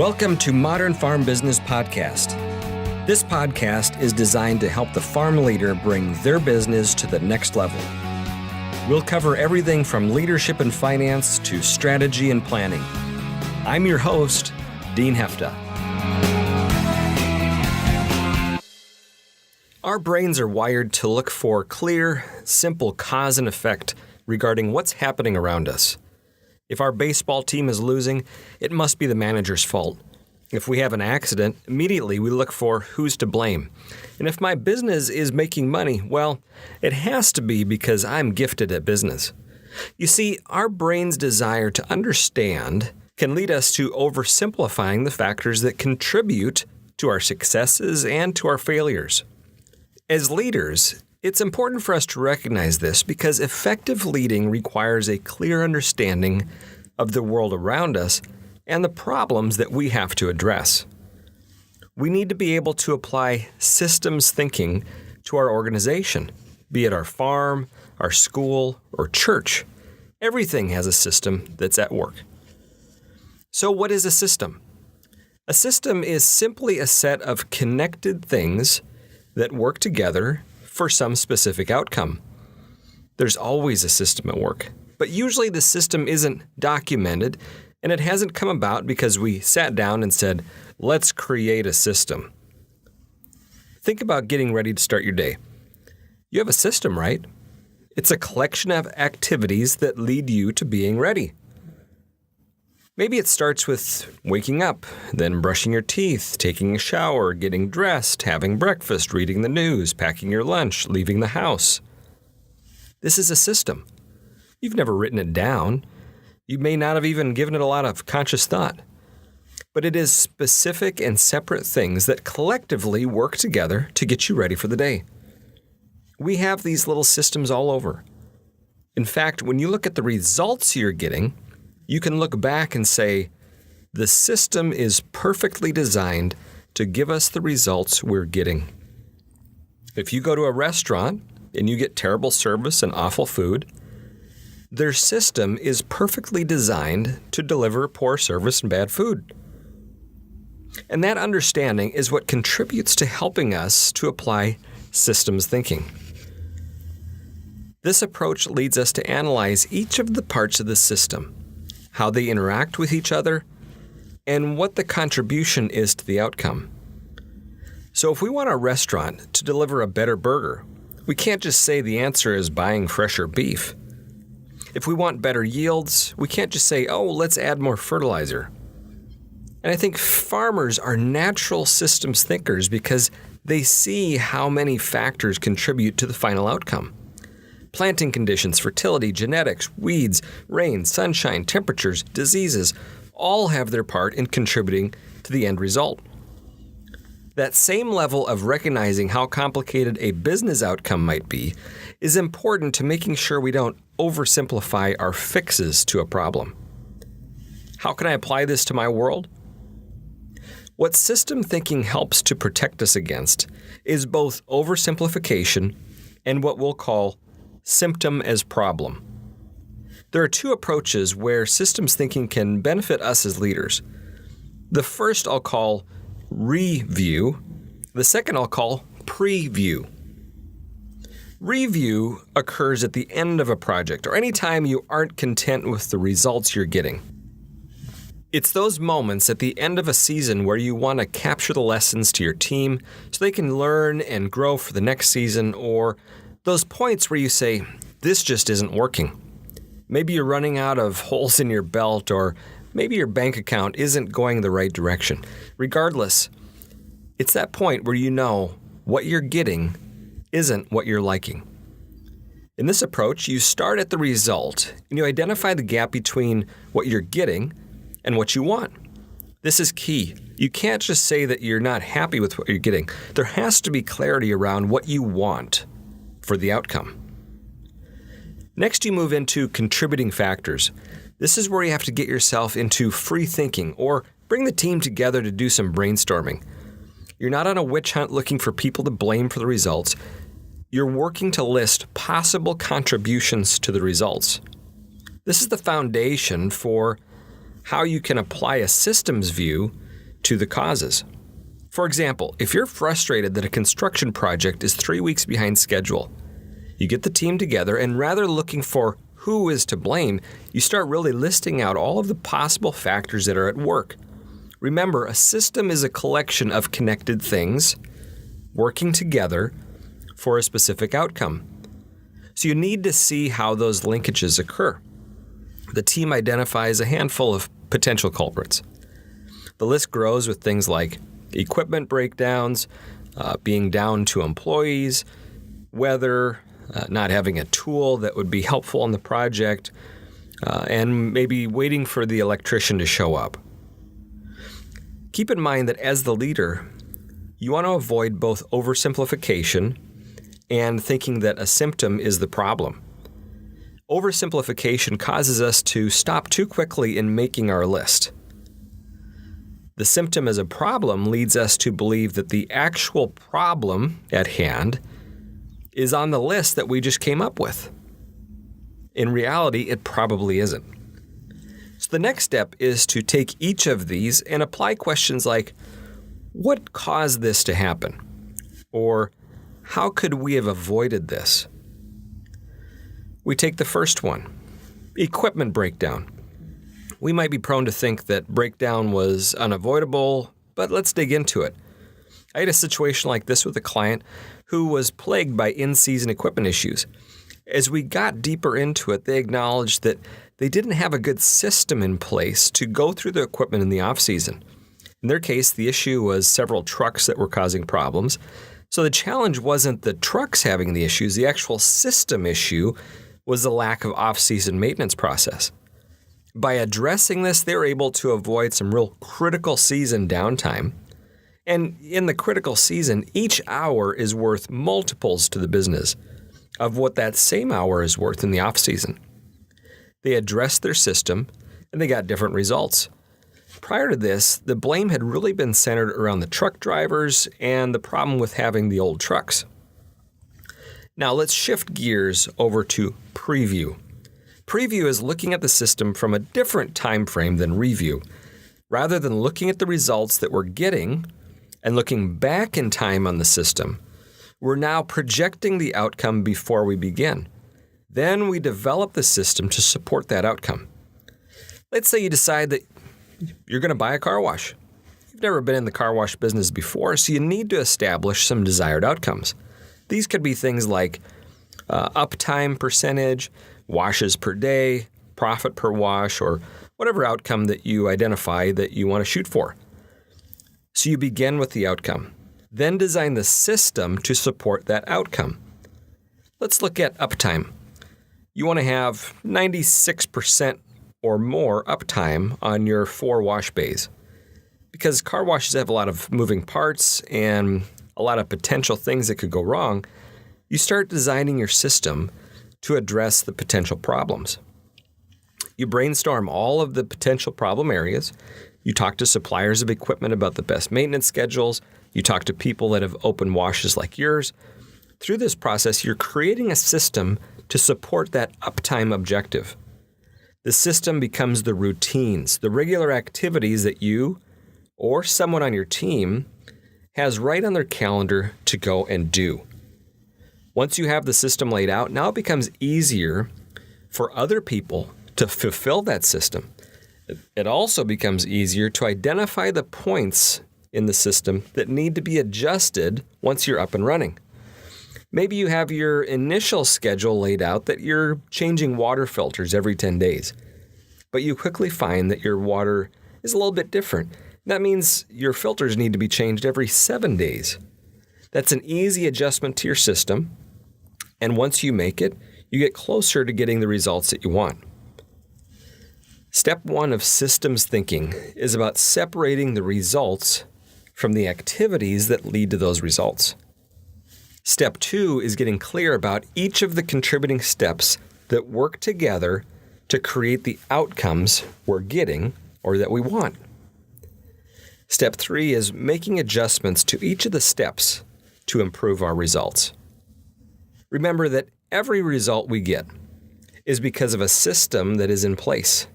Welcome to Modern Farm Business Podcast. This podcast is designed to help the farm leader bring their business to the next level. We'll cover everything from leadership and finance to strategy and planning. I'm your host, Dean Hefta. Our brains are wired to look for clear, simple cause and effect regarding what's happening around us. If our baseball team is losing, it must be the manager's fault. If we have an accident, immediately we look for who's to blame. And if my business is making money, well, it has to be because I'm gifted at business. You see, our brain's desire to understand can lead us to oversimplifying the factors that contribute to our successes and to our failures. As leaders, it's important for us to recognize this because effective leading requires a clear understanding of the world around us and the problems that we have to address. We need to be able to apply systems thinking to our organization, be it our farm, our school, or church. Everything has a system that's at work. So what is a system? A system is simply a set of connected things that work together for some specific outcome. There's always a system at work, but usually the system isn't documented and it hasn't come about because we sat down and said, let's create a system. Think about getting ready to start your day. You have a system, right? It's a collection of activities that lead you to being ready. Maybe it starts with waking up, then brushing your teeth, taking a shower, getting dressed, having breakfast, reading the news, packing your lunch, leaving the house. This is a system. You've never written it down. You may not have even given it a lot of conscious thought. But it is specific and separate things that collectively work together to get you ready for the day. We have these little systems all over. In fact, when you look at the results you're getting, you can look back and say, the system is perfectly designed to give us the results we're getting. If you go to a restaurant and you get terrible service and awful food, their system is perfectly designed to deliver poor service and bad food. And that understanding is what contributes to helping us to apply systems thinking. This approach leads us to analyze each of the parts of the system, how they interact with each other, and what the contribution is to the outcome. So if we want our restaurant to deliver a better burger, we can't just say the answer is buying fresher beef. If we want better yields, we can't just say, oh, let's add more fertilizer. And I think farmers are natural systems thinkers because they see how many factors contribute to the final outcome. Planting conditions, fertility, genetics, weeds, rain, sunshine, temperatures, diseases, all have their part in contributing to the end result. That same level of recognizing how complicated a business outcome might be is important to making sure we don't oversimplify our fixes to a problem. How can I apply this to my world? What system thinking helps to protect us against is both oversimplification and what we'll call symptom as problem. There are two approaches where systems thinking can benefit us as leaders. The first I'll call review. The second I'll call preview. Review occurs at the end of a project or any time you aren't content with the results you're getting. It's those moments at the end of a season where you want to capture the lessons to your team so they can learn and grow for the next season, or those points where you say, this just isn't working. Maybe you're running out of holes in your belt, or maybe your bank account isn't going the right direction. Regardless, it's that point where you know what you're getting isn't what you're liking. In this approach, you start at the result and you identify the gap between what you're getting and what you want. This is key. You can't just say that you're not happy with what you're getting. There has to be clarity around what you want for the outcome. Next, you move into contributing factors. This is where you have to get yourself into free thinking or bring the team together to do some brainstorming. You're not on a witch hunt looking for people to blame for the results. You're working to list possible contributions to the results. This is the foundation for how you can apply a systems view to the causes. For example, if you're frustrated that a construction project is 3 weeks behind schedule, you get the team together and rather than looking for who is to blame, you start really listing out all of the possible factors that are at work. Remember, a system is a collection of connected things working together for a specific outcome. So you need to see how those linkages occur. The team identifies a handful of potential culprits. The list grows with things like equipment breakdowns, being down to employees, weather, not having a tool that would be helpful on the project, and maybe waiting for the electrician to show up. Keep in mind that as the leader, you want to avoid both oversimplification and thinking that a symptom is the problem. Oversimplification causes us to stop too quickly in making our list. The symptom as a problem leads us to believe that the actual problem at hand is on the list that we just came up with. In reality, it probably isn't. So the next step is to take each of these and apply questions like, what caused this to happen? Or how could we have avoided this? We take the first one, equipment breakdown. We might be prone to think that breakdown was unavoidable, but let's dig into it. I had a situation like this with a client who was plagued by in-season equipment issues. As we got deeper into it, they acknowledged that they didn't have a good system in place to go through the equipment in the off-season. In their case, the issue was several trucks that were causing problems. So the challenge wasn't the trucks having the issues, the actual system issue was the lack of off-season maintenance process. By addressing this, they were able to avoid some real critical season downtime. And in the critical season, each hour is worth multiples to the business of what that same hour is worth in the off-season. They addressed their system, and they got different results. Prior to this, the blame had really been centered around the truck drivers and the problem with having the old trucks. Now let's shift gears over to preview. Preview is looking at the system from a different time frame than review. Rather than looking at the results that we're getting and looking back in time on the system, we're now projecting the outcome before we begin. Then we develop the system to support that outcome. Let's say you decide that you're going to buy a car wash. You've never been in the car wash business before, so you need to establish some desired outcomes. These could be things like uptime percentage, washes per day, profit per wash, or whatever outcome that you identify that you want to shoot for. So you begin with the outcome, then design the system to support that outcome. Let's look at uptime. You want to have 96% or more uptime on your 4 wash bays. Because car washes have a lot of moving parts and a lot of potential things that could go wrong, you start designing your system to address the potential problems. You brainstorm all of the potential problem areas. You talk to suppliers of equipment about the best maintenance schedules. You talk to people that have open washes like yours. Through this process, you're creating a system to support that uptime objective. The system becomes the routines, the regular activities that you or someone on your team has right on their calendar to go and do. Once you have the system laid out, now it becomes easier for other people to fulfill that system. It also becomes easier to identify the points in the system that need to be adjusted once you're up and running. Maybe you have your initial schedule laid out that you're changing water filters every 10 days, but you quickly find that your water is a little bit different. That means your filters need to be changed every 7 days. That's an easy adjustment to your system, and once you make it, you get closer to getting the results that you want. Step 1 of systems thinking is about separating the results from the activities that lead to those results. Step 2 is getting clear about each of the contributing steps that work together to create the outcomes we're getting or that we want. Step 3 is making adjustments to each of the steps to improve our results. Remember that every result we get is because of a system that is in place.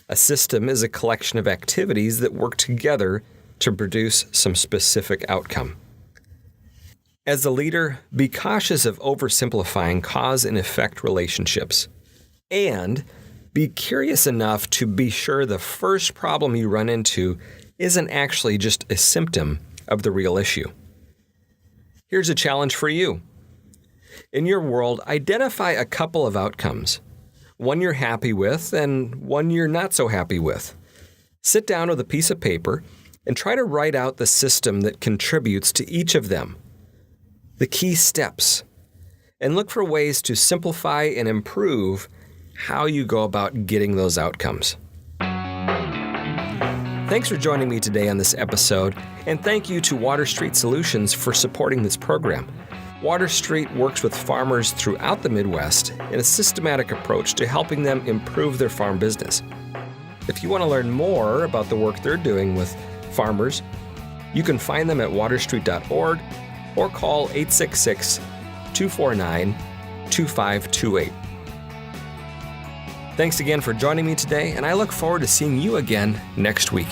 A system is a collection of activities that work together to produce some specific outcome. As a leader, be cautious of oversimplifying cause and effect relationships. And be curious enough to be sure the first problem you run into isn't actually just a symptom of the real issue. Here's a challenge for you. In your world, identify a couple of outcomes, one you're happy with and one you're not so happy with. Sit down with a piece of paper and try to write out the system that contributes to each of them, the key steps, and look for ways to simplify and improve how you go about getting those outcomes. Thanks for joining me today on this episode, and thank you to Water Street Solutions for supporting this program. Water Street works with farmers throughout the Midwest in a systematic approach to helping them improve their farm business. If you want to learn more about the work they're doing with farmers, you can find them at waterstreet.org or call 866-249-2528. Thanks again for joining me today, and I look forward to seeing you again next week.